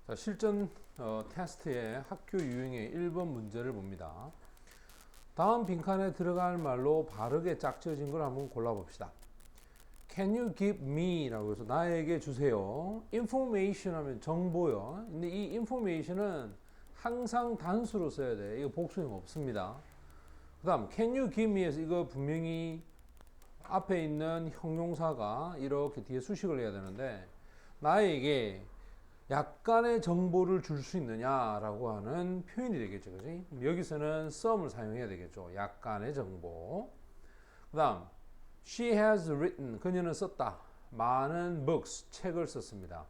자, 실전 테스트의 학교 유형의 1번 문제를 봅니다. 다음 빈칸에 들어갈 말로 바르게 짝지어진 걸 한번 골라봅시다. Can you give me? 라고 해서 나에게 주세요. information 하면 정보요. 근데 이 information은 항상 단수로 써야 돼. 이거 복수형 없습니다. 그 다음 can you give me에서 이거 분명히 앞에 있는 형용사가 이렇게 뒤에 수식을 해야 되는데 나에게 약간의 정보를 줄 수 있느냐라고 하는 표현이 되겠죠. 그지? 여기서는 some을 사용해야 되겠죠. 약간의 정보. 그 다음 She has written, 그녀는 썼다. 많은 books, 책을 썼습니다.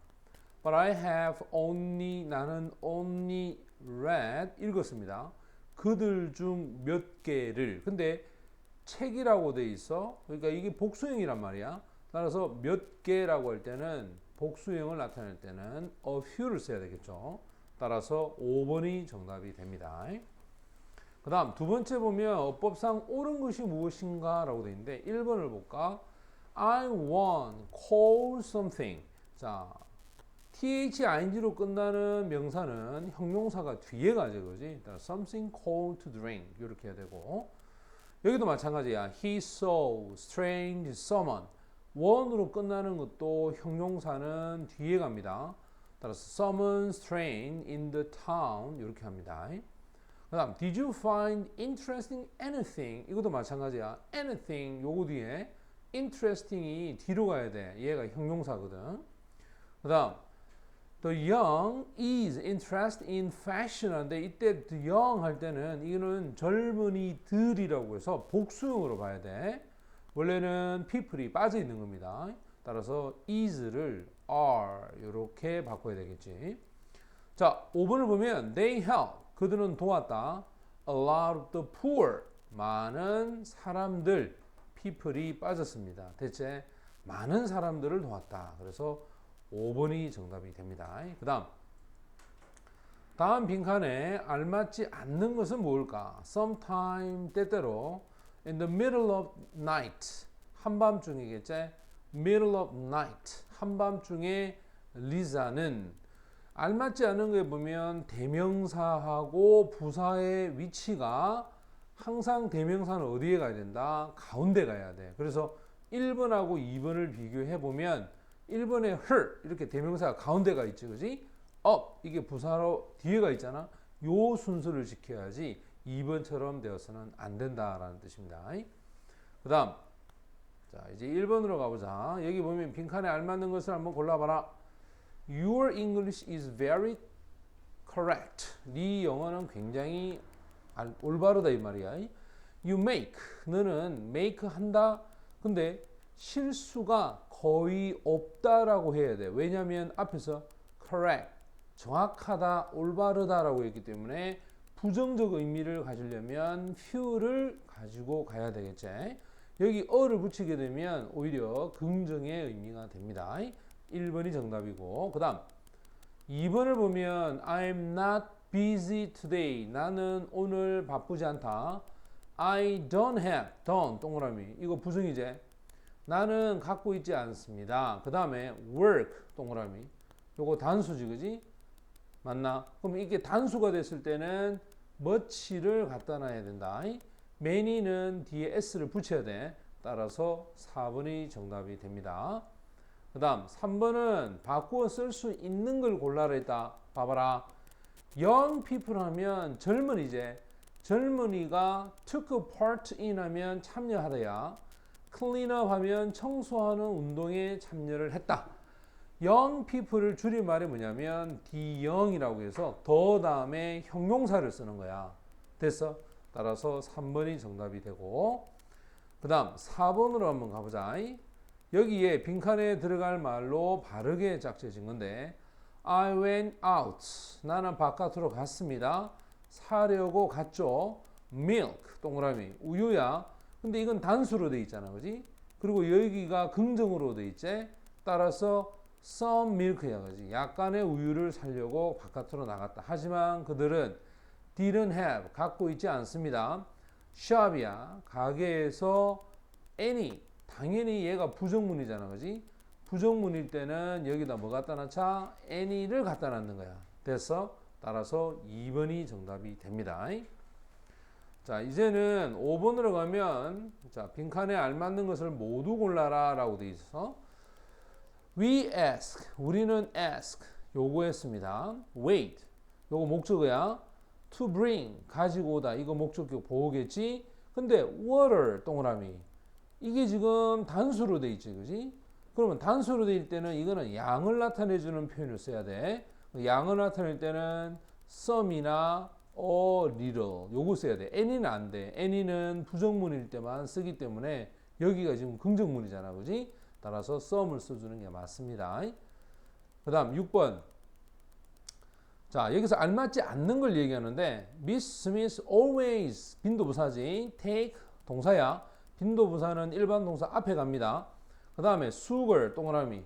But I have only, 나는 only read, 읽었습니다. 그들 중 몇 개를. 근데 책이라고 돼 있어. 그러니까 이게 복수형이란 말이야. 따라서 몇 개라고 할 때는 복수형을 나타낼 때는 a few를 써야 되겠죠. 따라서 5번이 정답이 됩니다. 그 다음 두 번째 보면 어법상 옳은 것이 무엇인가 라고 되어 있는데 1번을 볼까? I want cold something. 자, thing로 끝나는 명사는 형용사가 뒤에 가죠. 그지? something cold to drink 이렇게 해야 되고 여기도 마찬가지야. He saw strange someone. 원으로 끝나는 것도 형용사는 뒤에 갑니다. 따라서 summon strange in the town 이렇게 합니다. 그 다음 Did you find interesting anything? 이것도 마찬가지야. anything 요거 뒤에 interesting이 뒤로 가야 돼. 얘가 형용사거든. 그 다음 The young is interested in fashion 한데 이때 the young 할 때는 이거는 젊은이들이라고 해서 복수형으로 봐야 돼. 원래는 people이 빠져 있는 겁니다. 따라서 is를 are 이렇게 바꿔야 되겠지. 자, 5번을 보면 they help 그들은 도왔다. A lot of the poor 많은 사람들 people이 빠졌습니다. 대체 많은 사람들을 도왔다. 그래서 5번이 정답이 됩니다. 그 다음 빈칸에 알맞지 않는 것은 뭘까? sometime 때때로 in the middle of night 한밤중이겠지? middle of night 한밤중에 리사는 알맞지 않은 거에 보면 대명사하고 부사의 위치가 항상 대명사는 어디에 가야 된다? 가운데 가야 돼. 그래서 1번하고 2번을 비교해 보면 1번에 her 이렇게 대명사가 가운데가 있지, 그지? up 이게 부사로 뒤에가 있잖아. 요 순서를 지켜야지 2번처럼 되어서는 안 된다라는 뜻입니다. 그 다음 자 이제 1번으로 가보자. 여기 보면 빈칸에 알맞는 것을 한번 골라봐라. Your English is very correct. 네 영어는 굉장히 올바르다 이 말이야. You make 너는 make 한다. 근데 실수가 거의 없다라고 해야 돼. 왜냐하면 앞에서 correct 정확하다, 올바르다라고 했기 때문에 부정적 의미를 가지려면 few를 가지고 가야 되겠지. 여기 어를 붙이게 되면 오히려 긍정의 의미가 됩니다. 1번이 정답이고 그 다음 2번을 보면 I'm not busy today. 나는 오늘 바쁘지 않다. I don't have, don't 동그라미 이거 부정이지. 나는 갖고 있지 않습니다. 그 다음에 work 동그라미 요거 단수지 그지? 맞나? 그럼 이게 단수가 됐을 때는 much를 갖다 놔야 된다. many는 뒤에 s를 붙여야 돼. 따라서 4번이 정답이 됩니다. 그 다음 3번은 바꾸어 쓸 수 있는 걸 골라라 했다. 봐봐라. young people 하면 젊은이제. 젊은이가 took part in 하면 참여하다야. clean up 하면 청소하는 운동에 참여를 했다. young people을 줄임말이 뭐냐면 the young이라고 해서 더 다음에 형용사를 쓰는 거야. 됐어? 따라서 3번이 정답이 되고 그 다음 4번으로 한번 가보자. 여기에 빈칸에 들어갈 말로 바르게 짝지어진 건데 I went out 나는 바깥으로 갔습니다. 사려고 갔죠. milk 동그라미 우유야. 근데 이건 단수로 돼 있잖아. 그지? 그리고 여기가 긍정으로 돼 있지? 따라서 some milk야. 그지? 약간의 우유를 사려고 바깥으로 나갔다. 하지만 그들은 didn't have 갖고 있지 않습니다. shop이야. 가게에서 any 당연히 얘가 부정문이잖아. 그지? 부정문일 때는 여기다 뭐 갖다 놨자? any를 갖다 놨는 거야. 됐어? 따라서 2번이 정답이 됩니다. 자, 이제는 5번으로 가면 자, 빈칸에 알맞는 것을 모두 골라라 라고 되어 있어서 we ask, 우리는 ask 요구했습니다. wait, 요거 목적어야. to bring, 가지고 오다. 이거 목적격 보호겠지? 근데 water, 동그라미. 이게 지금 단수로 돼 있지, 그지? 그러면 단수로 돼 있을 때는 이거는 양을 나타내주는 표현을 써야 돼. 양을 나타낼 때는 some이나 a little 요거 써야 돼. any는 안 돼. any는 부정문일 때만 쓰기 때문에 여기가 지금 긍정문이잖아, 그지? 따라서 some을 써주는 게 맞습니다. 그 다음 6번. 자, 여기서 알맞지 않는 걸 얘기하는데 Miss Smith always 빈도부사지. take 동사야. 빈도부사는 일반 동사 앞에 갑니다. 그 다음에 sugar 동그라미.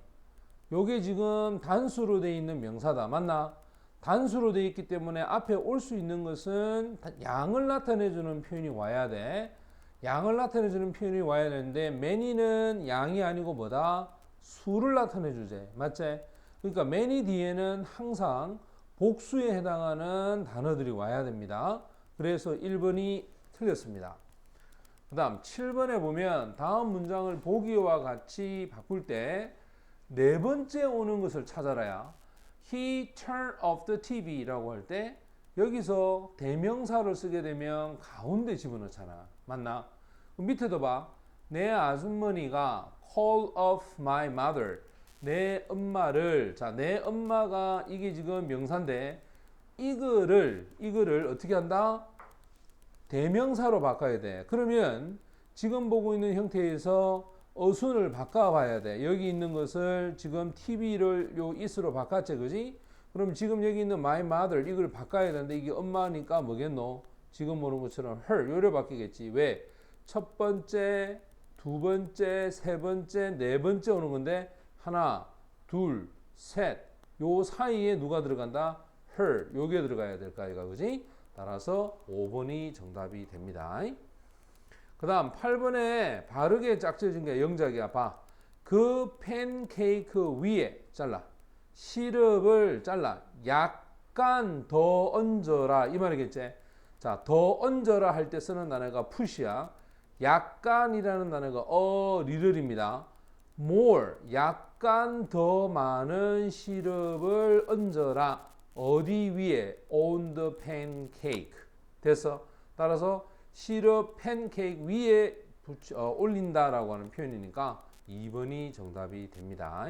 요게 지금 단수로 되어 있는 명사다. 맞나? 단수로 되어 있기 때문에 앞에 올 수 있는 것은 양을 나타내주는 표현이 와야 돼. 양을 나타내주는 표현이 와야 되는데 many는 양이 아니고 뭐다? 수를 나타내주지. 맞지? 그러니까 many 뒤에는 항상 복수에 해당하는 단어들이 와야 됩니다. 그래서 1번이 틀렸습니다. 그 다음 7번에 보면 다음 문장을 보기와 같이 바꿀 때 네 번째 오는 것을 찾아라야. He turned off the TV라고 할 때 여기서 대명사를 쓰게 되면 가운데 집어넣잖아. 맞나? 밑에도 봐. 내 아주머니가 call off my mother. 내 엄마를, 자, 내 엄마가 이게 지금 명사인데 이거를 어떻게 한다? 대명사로 바꿔야 돼. 그러면 지금 보고 있는 형태에서 어순을 바꿔봐야 돼. 여기 있는 것을 지금 TV를 요 is로 바꿨지, 그지? 그럼 지금 여기 있는 my mother 이걸 바꿔야 되는데 이게 엄마니까 뭐겠노? 지금 보는 것처럼 her 요래 바뀌겠지. 왜? 첫 번째, 두 번째, 세 번째, 네 번째 오는 건데 하나, 둘, 셋. 요 사이에 누가 들어간다? her. 요게 들어가야 될까, 이거, 그지? 따라서 5번이 정답이 됩니다. 그 다음 8번에 바르게 짝지어진 게 영작이야. 봐. 그 팬케이크 위에 잘라. 시럽을 잘라. 약간 더 얹어라. 이 말이겠지? 자, 더 얹어라 할 때 쓰는 단어가 push야. 약간이라는 단어가 little입니다. more, 약간 더 많은 시럽을 얹어라. 어디 위에? on the pancake. 됐어? 따라서 시럽 팬케이크 위에 올린다라고 하는 표현이니까 2번이 정답이 됩니다.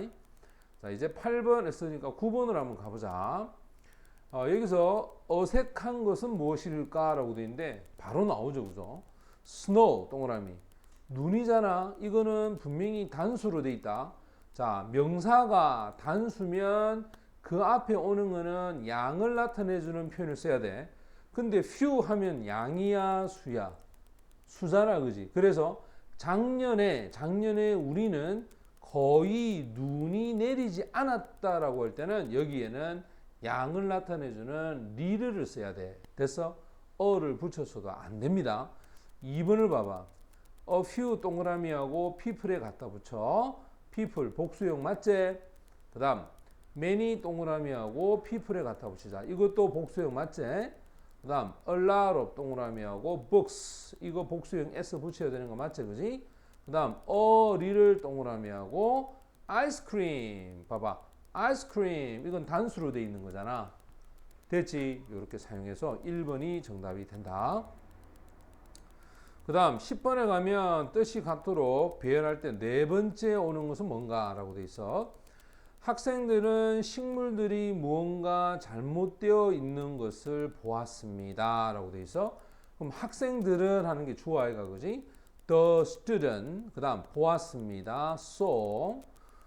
자, 이제 8번 했으니까 9번으로 한번 가보자. 여기서 어색한 것은 무엇일까라고 되어 있는데 바로 나오죠, 그죠? snow 동그라미. 눈이잖아. 이거는 분명히 단수로 돼 있다. 자, 명사가 단수면 그 앞에 오는 거는 양을 나타내주는 표현을 써야 돼. 근데 few 하면 양이야, 수야? 수잖아, 그지? 그래서 작년에 우리는 거의 눈이 내리지 않았다라고 할 때는 여기에는 양을 나타내주는 little를 써야 돼. 됐어? 어를 붙였어도 안 됩니다. 2번을 봐봐. a few 동그라미하고 people에 갖다 붙여. people 복수형 맞지? 그 다음 many 동그라미하고 people에 갖다 붙이자. 이것도 복수형 맞지? 그 다음 a lot of 동그라미하고 books 이거 복수형 s 붙여야 되는 거 맞지, 그지? 그 다음 a little 동그라미하고 ice cream 봐봐. ice cream 이건 단수로 돼 있는 거잖아. 됐지? 이렇게 사용해서 1번이 정답이 된다. 그 다음 10번에 가면 뜻이 같도록 배열할 때 네 번째 오는 것은 뭔가 라고 돼 있어. 학생들은 식물들이 무언가 잘못되어 있는 것을 보았습니다 라고 돼 있어. 그럼 학생들은 하는 게 주어 아이가, 그지? The student 그 다음 보았습니다. saw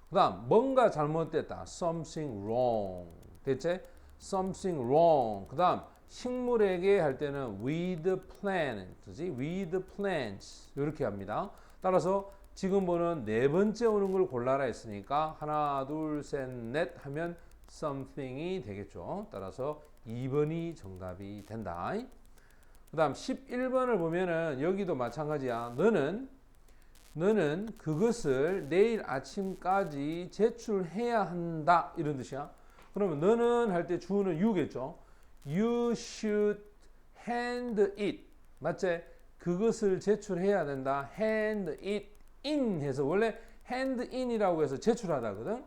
그 다음 뭔가 잘못됐다. something wrong 됐지? something wrong 그 다음 식물에게 할 때는 with plants with plants 이렇게 합니다. 따라서 지금 보는 네 번째 오는 걸 골라라 했으니까 하나 둘 셋 넷 하면 something이 되겠죠. 따라서 2번이 정답이 된다. 그 다음 11번을 보면은 여기도 마찬가지야. 너는 너는 그것을 내일 아침까지 제출해야 한다 이런 뜻이야. 그러면 너는 할 때 주어는 you겠죠. You should hand it. 맞지? 그것을 제출해야 된다. hand it in 해서 원래 hand in이라고 해서 제출하다거든.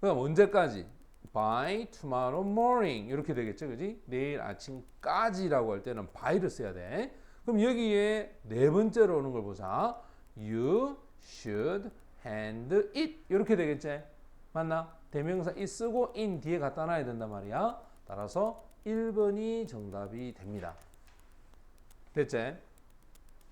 그럼 언제까지? by tomorrow morning 이렇게 되겠죠. 그지? 내일 아침까지라고 할 때는 by를 써야 돼. 그럼 여기에 네 번째로 오는 걸 보자. You should hand it 이렇게 되겠지? 맞나? 대명사 it 쓰고 in 뒤에 갖다 놔야 된단 말이야. 따라서 1번이 정답이 됩니다. 됐지?